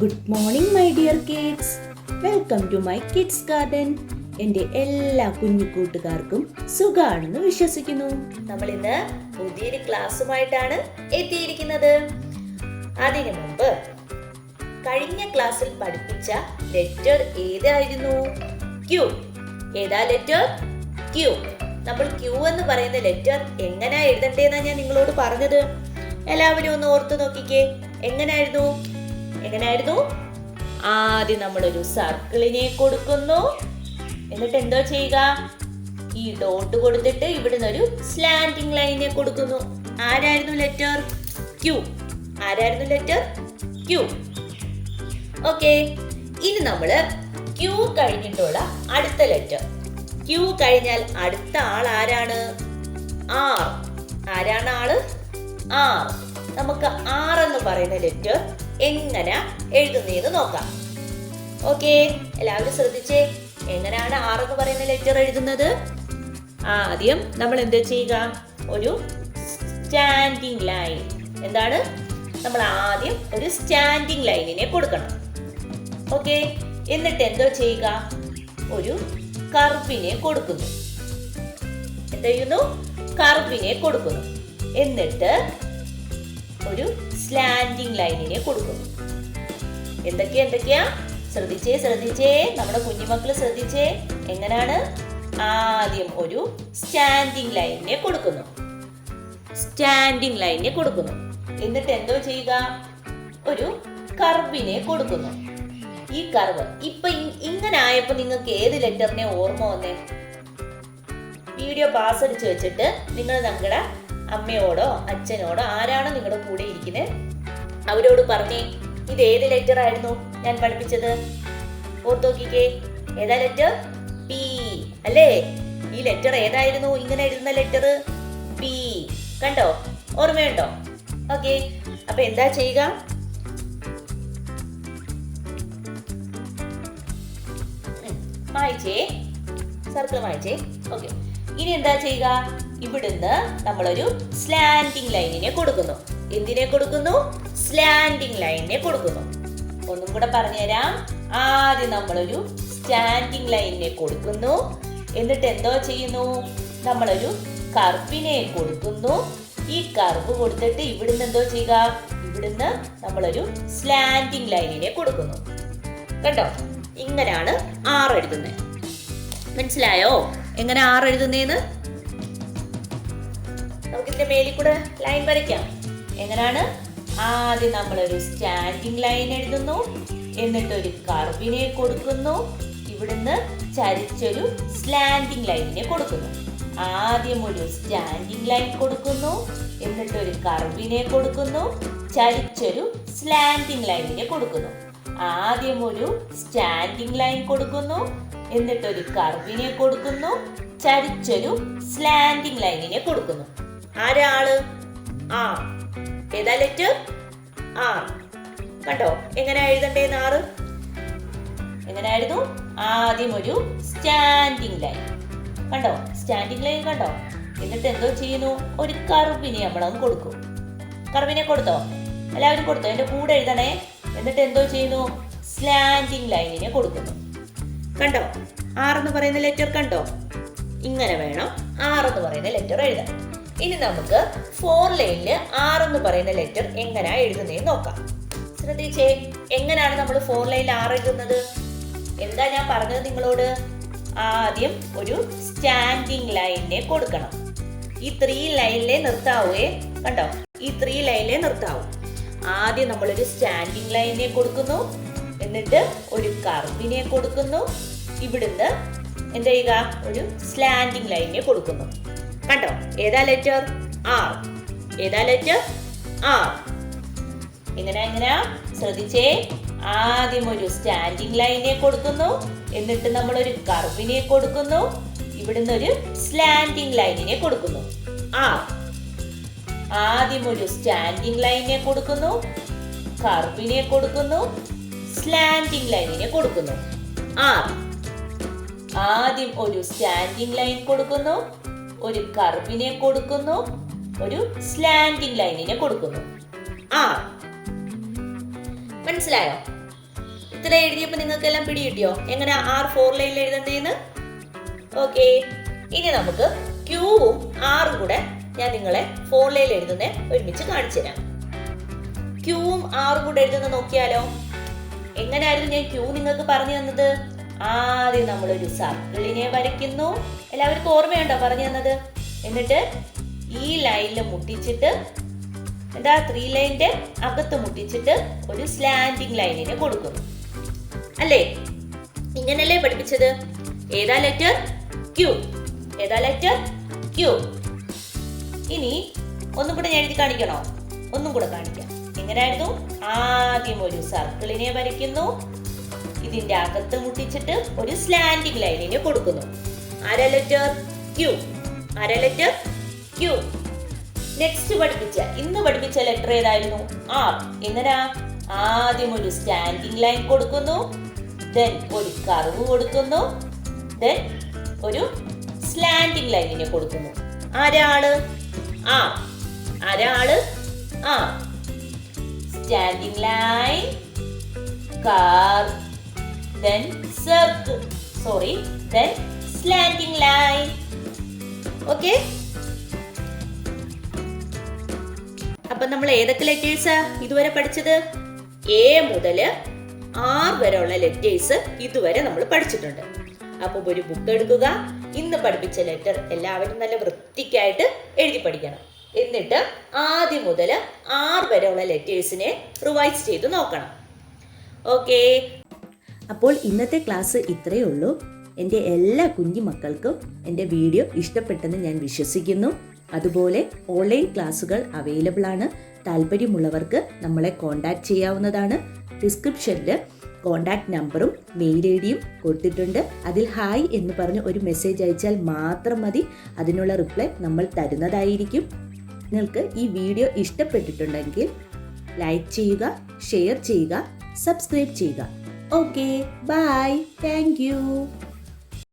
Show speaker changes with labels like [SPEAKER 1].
[SPEAKER 1] Good morning my dear kids. Welcome to my kids garden. എൻ്റെ എല്ലാ കുഞ്ഞു കൂട്ടുകാർക്കും സുഖാണെന്ന് വിശ്വസിക്കുന്നു. നമ്മൾ ഇന്ന് പുതിയൊരു ക്ലാസ്സുമായിട്ടാണ് എത്തിയിരിക്കുന്നത്. അതിനു മുമ്പ് കഴിഞ്ഞ ക്ലാസ്സിൽ പഠിപ്പിച്ച ലെറ്റർ ഏതായിരുന്നു? ക്യൂ. ഏതാ ലെറ്റർ? ക്യൂ. നമ്മൾ ക്യൂ എന്ന് പറയുന്ന ലെറ്റർ എങ്ങനെയാ എഴുതണ്ടേന്നാ ഞാൻ നിങ്ങളോട് പറഞ്ഞത്. എല്ലാവരും ഒന്ന് ഓർത്തു നോക്കിക്കേ. എങ്ങനായിരുന്നു? ആദ്യം നമ്മളൊരു സർക്കിളിനെ കൊടുക്കുന്നു. എന്നിട്ട് എന്തോ ചെയ്യുക? ഈ ഡോട്ട് കൊടുത്തിട്ട് ഇവിടുന്ന് ഒരു സ്ലാന്റിംഗ് ലൈനെ കൊടുക്കുന്നു. ആരായിരുന്നു ലെറ്റർ? ക്യൂ. ആരായിരുന്നു ലെറ്റർ? ക്യൂ. ഓക്കെ, ഇനി നമ്മള് ക്യൂ കഴിഞ്ഞിട്ടുള്ള അടുത്ത ലെറ്റർ. ക്യൂ കഴിഞ്ഞാൽ അടുത്ത ആൾ ആരാണ്? ആർ. ആരാണ് ആള്? ആർ. നമുക്ക് ആർ എന്ന് പറയുന്ന ലെറ്റർ എങ്ങനെ എഴുതുന്നതെന്ന് നോക്കാം. ഓക്കെ, എല്ലാവരും ശ്രദ്ധിച്ചേ. എങ്ങനെയാണ് ആർ എന്ന് പറയുന്ന ലെറ്റർ എഴുതുന്നത്? ആദ്യം നമ്മൾ എന്താ ചെയ്യുക? ഒരു സ്റ്റാൻഡിംഗ് ലൈൻ. എന്താണ്? നമ്മൾ ആദ്യം ഒരു സ്റ്റാൻഡിംഗ് ലൈനിനെ കൊടുക്കണം. ഓക്കെ, എന്നിട്ട് എന്തോ ചെയ്യുക? ഒരു കർവിനെ കൊടുക്കുന്നു. എന്ത് ചെയ്യുന്നു? കർവിനെ കൊടുക്കുന്നു. എന്നിട്ട് ഒരു സ്ലാന്റിംഗ് ലൈനിനെ കൊടുക്കുന്നു. എന്തൊക്കെയാ? ശ്രദ്ധിച്ചേ. നമ്മുടെ കുഞ്ഞുമക്കള് ശ്രദ്ധിച്ചേ. എങ്ങനെയാണ്? ആദ്യം ഒരു സ്റ്റാൻഡിംഗ് ലൈനിനെ കൊടുക്കുന്നു. എന്നിട്ട് എന്തോ ചെയ്യുക? ഒരു കർവിനെ കൊടുക്കുന്നു. ഈ കർവ് ഇപ്പൊ ഇങ്ങനെ ആയപ്പോ നിങ്ങൾക്ക് ഏത് ലെറ്ററിനെ ഓർമ്മ വന്നേ? വീഡിയോ പാസ് അടിച്ച് വെച്ചിട്ട് നിങ്ങൾ നിങ്ങളുടെ അമ്മയോടോ അച്ഛനോടോ ആരാണോ നിങ്ങളുടെ കൂടെ ഇരിക്കുന്നത് അവരോട് പറഞ്ഞേ, ഇത് ഏത് ലെറ്റർ ആയിരുന്നു ഞാൻ പഠിപ്പിച്ചത്? ഓർത്ത് നോക്കിക്കേ. ഏതാ ലെറ്റർ? പി അല്ലേ? ഈ ലെറ്റർ ഏതായിരുന്നു? ഇങ്ങനെ എഴുതുന്ന ലെറ്റർ പി. കണ്ടോ? ഓർമ്മയുണ്ടോ? ഓക്കെ, അപ്പൊ എന്താ ചെയ്യുക? വായിച്ചേ, സർക്കിൾ വായിച്ചേ. ഓക്കെ, ഇനി എന്താ ചെയ്യുക? ഇവിടുന്ന് നമ്മളൊരു സ്ലാന്റിംഗ് ലൈനിനെ കൊടുക്കുന്നു. എന്തിനെ കൊടുക്കുന്നു? സ്ലാന്റിംഗ് ലൈനിനെ കൊടുക്കുന്നു. ഒന്നും കൂടെ പറഞ്ഞുതരാം. ആദ്യം നമ്മളൊരു സ്റ്റാൻഡിംഗ് ലൈനിനെ കൊടുക്കുന്നു. എന്നിട്ട് എന്തോ ചെയ്യുന്നു? നമ്മളൊരു കർവിനെ കൊടുക്കുന്നു. ഈ കർവ് കൊടുത്തിട്ട് ഇവിടുന്ന് എന്തോ ചെയ്യുക? ഇവിടുന്ന് നമ്മളൊരു സ്ലാന്റിംഗ് ലൈനിനെ കൊടുക്കുന്നു. കണ്ടോ? ഇങ്ങനെയാണ് ആർ എഴുതുന്നത്. മനസ്സിലായോ എങ്ങനെ ആർ എഴുതുന്നേന്ന്? നമുക്കിതിന്റെ മേലിൽ കൂടെ ലൈൻ വരയ്ക്കാം. എങ്ങനെയാണ്? ആദ്യം നമ്മളൊരു സ്റ്റാൻഡിംഗ് ലൈൻ എഴുതുന്നു. എന്നിട്ട് ഒരു കർവിനെ കൊടുക്കുന്നു. ഇവിടുന്ന് ചരിച്ചൊരു സ്ലാന്റിംഗ് ലൈനിനെ കൊടുക്കുന്നു. ആദ്യം ഒരു സ്റ്റാൻഡിംഗ് ലൈൻ കൊടുക്കുന്നു. എന്നിട്ട് ഒരു കർവിനെ കൊടുക്കുന്നു. ചരിച്ചൊരു സ്ലാന്റിംഗ് ലൈനിനെ കൊടുക്കുന്നു. ആദ്യം ഒരു സ്റ്റാൻഡിംഗ് ലൈൻ കൊടുക്കുന്നു. എന്നിട്ട് ഒരു കർവിനെ കൊടുക്കുന്നു. ചരിച്ചൊരു സ്ലാന്റിംഗ് ലൈനിനെ കൊടുക്കുന്നു. ആരാള്? ആർ. ഏതാ ലെറ്റർ? ആർ. കണ്ടോ എങ്ങനെ എഴുതണ്ടേന്ന്? ആറ് എങ്ങനെയായിരുന്നു? ആദ്യം ഒരു സ്റ്റാൻഡിംഗ് ലൈൻ. കണ്ടോ? സ്റ്റാൻഡിംഗ് ലൈൻ കണ്ടോ? എന്നിട്ട് എന്തോ ചെയ്യുന്നു? ഒരു കർവിനെ നമ്മളങ്ങ് കൊടുക്കും. കർവിനെ കൊടുത്തോ? എല്ലാവരും കൊടുത്തോ? എന്റെ കൂടെ എഴുതണേ. എന്നിട്ട് എന്തോ ചെയ്യുന്നു? സ്ലാന്റിംഗ് ലൈനിനെ കൊടുക്കുന്നു. കണ്ടോ? ആർ എന്ന് പറയുന്ന ലെറ്റർ കണ്ടോ? ഇങ്ങനെ വേണം ആർ എന്ന് പറയുന്ന ലെറ്റർ എഴുതാൻ. ഇനി നമുക്ക് 4 ലൈനില് ആർ എന്ന് പറയുന്ന ലെറ്റർ എങ്ങനെയാ എഴുതുന്നതെന്ന് നോക്കാം. ശ്രദ്ധിച്ചേ. എങ്ങനെയാണ് നമ്മൾ 4 ലൈനിൽ ആർ എഴുതുന്നത്? എന്താ ഞാൻ പറഞ്ഞത് നിങ്ങളോട്? ആദ്യം ഒരു സ്റ്റാൻഡിംഗ് ലൈനിനെ കൊടുക്കണം. ഈ 3 ലൈനിലെ നിർത്താവേ. കണ്ടോ? ഈ 3 ലൈനിലെ നിർത്താവൂ. ആദ്യം നമ്മളൊരു സ്റ്റാൻഡിംഗ് ലൈനിനെ കൊടുക്കുന്നു. എന്നിട്ട് ഒരു കർവിനെ കൊടുക്കുന്നു. ഇവിടുന്ന് എന്താ ചെയ്യുക? ഒരു സ്ലാന്റിംഗ് ലൈനിനെ കൊടുക്കുന്നു. കണ്ടോ? ഏതാ ലെറ്റർ? ആർ. ഏതാ ലെറ്റർ? ആർ. എങ്ങനെയാ? ശ്രദ്ധിച്ചേ. ആദ്യം ഒരു സ്റ്റാൻഡിംഗ് ലൈനിനെ കൊടുക്കുന്നു. എന്നിട്ട് നമ്മളൊരു കർവിനെ കൊടുക്കുന്നു. ഇവിടുന്ന് ഒരു സ്ലാന്റിംഗ് ലൈനിനെ കൊടുക്കുന്നു. ആർ. ആദ്യം ഒരു സ്റ്റാൻഡിംഗ് ലൈനിനെ കൊടുക്കുന്നു. കർവിനെ കൊടുക്കുന്നു. സ്ലാന്റിംഗ് ലൈനിനെ കൊടുക്കുന്നു. ആർ. ആദ്യം ഒരു സ്റ്റാൻഡിംഗ് ലൈൻ കൊടുക്കുന്നു. ഒരു കർവിനെ കൊടുക്കുന്നു. ഒരു സ്ലാന്റിംഗ് ലൈനിനെ കൊടുക്കുന്നു. ആർ. മനസ്സിലായോ? ഇത്ര എഴുതിയപ്പോൾ നിങ്ങൾക്കെല്ലാം പിടി കിട്ടിയോ എങ്ങനെ R 4 ലൈനിൽ എഴുതണ്ടേന്ന്? ഓക്കെ, ഇനി നമുക്ക് ക്യൂവും ആറും കൂടെ ഞാൻ നിങ്ങളെ 4 ലൈനിൽ എഴുതുന്നേ ഒരുമിച്ച് കാണിച്ചു തരാം. ക്യൂവും ആറും കൂടെ എഴുതുന്ന നോക്കിയാലോ. എങ്ങനെയായിരുന്നു ഞാൻ ക്യൂ നിങ്ങൾക്ക് പറഞ്ഞു തന്നത്? ആദ്യം നമ്മളൊരു സർക്കിളിനെ വരയ്ക്കുന്നു. എല്ലാവർക്കും ഓർമ്മയുണ്ടോ പറഞ്ഞു തന്നത്? എന്നിട്ട് ഈ ലൈനിൽ മുട്ടിച്ചിട്ട് 3 ലൈനിന്റെ അകത്ത് മുട്ടിച്ചിട്ട് ഒരു സ്ലാൻഡിങ് ലൈനിനെ കൊടുക്കുന്നു അല്ലേ? ഇങ്ങനല്ലേ പഠിപ്പിച്ചത്? ഏതാ ലെറ്റർ? ക്യൂ. ഏതാ ലെറ്റർ? ക്യൂ. ഇനി ഒന്നും കൂടെ ഞാൻ എഴുതി കാണിക്കണോ? ഒന്നും കൂടെ കാണിക്കാം. എങ്ങനെയായിരുന്നു? ആദ്യം ഒരു സർക്കിളിനെ വരയ്ക്കുന്നു, ഇതിന്റെ അകത്ത് മുട്ടിച്ചിട്ട് ഒരു സ്ലാൻഡിങ് ലൈനിനെ കൊടുക്കുന്നു. ആരാ ലെറ്റർ? ക്യൂ. ആരാ ലെറ്റർ? ക്യൂ. നെക്സ്റ്റ് ഇന്ന് പഠിപ്പിച്ച ലെറ്റർ ഏതായിരുന്നു? ആർ. എങ്ങനാ? ആദ്യം ഒരു സ്റ്റാൻഡിങ് ലൈൻ കൊടുക്കുന്നു, ദെൻ ഒരു കർവ് കൊടുക്കുന്നു, ദെൻ ഒരു സ്ലാൻഡിങ് ലൈനിനെ കൊടുക്കുന്നു. ആരാള്? ആർ. ആരാള്? R. Standing line, curve, then circle, then slanting line. Okay? അപ്പൊ നമ്മൾ ഏതൊക്കെ ലെറ്റേഴ്സാ ഇതുവരെ പഠിച്ചത്? A മുതൽ R വരെയുള്ള ലെറ്റേഴ്സ് ഇതുവരെ നമ്മൾ പഠിച്ചിട്ടുണ്ട്. അപ്പൊ ഒരു ബുക്ക് എടുക്കുക, ഇന്ന് പഠിപ്പിച്ച ലെറ്റർ എല്ലാവരും നല്ല വൃത്തിക്കായിട്ട് എഴുതി പഠിക്കണം. എന്നിട്ട് ആദ്യം മുതൽ R വരെയുള്ള ലെറ്റേഴ്സിനെ റിവൈസ് ചെയ്ത് നോക്കണം. ഓക്കെ,
[SPEAKER 2] അപ്പോൾ ഇന്നത്തെ ക്ലാസ് ഇത്രയേ ഉള്ളൂ. എൻ്റെ എല്ലാ കുഞ്ഞു മക്കൾക്കും എൻ്റെ വീഡിയോ ഇഷ്ടപ്പെട്ടെന്ന് ഞാൻ വിശ്വസിക്കുന്നു. അതുപോലെ ഓൺലൈൻ ക്ലാസ്സുകൾ അവൈലബിൾ ആണ്. താല്പര്യമുള്ളവർക്ക് നമ്മളെ കോൺടാക്റ്റ് ചെയ്യാവുന്നതാണ്. ഡിസ്ക്രിപ്ഷനിൽ കോൺടാക്റ്റ് നമ്പറും മെയിൽ ഐ ഡിയും കൊടുത്തിട്ടുണ്ട്. അതിൽ ഹായ് എന്ന് പറഞ്ഞ് ഒരു മെസ്സേജ് അയച്ചാൽ മാത്രം മതി. അതിനുള്ള റിപ്ലൈ നമ്മൾ തരുന്നതായിരിക്കും. നിങ്ങൾക്ക് ഈ വീഡിയോ ഇഷ്ടപ്പെട്ടിട്ടുണ്ടെങ്കിൽ ലൈക്ക് ചെയ്യുക, ഷെയർ ചെയ്യുക, സബ്സ്ക്രൈബ് ചെയ്യുക. Okay, bye. Thank you.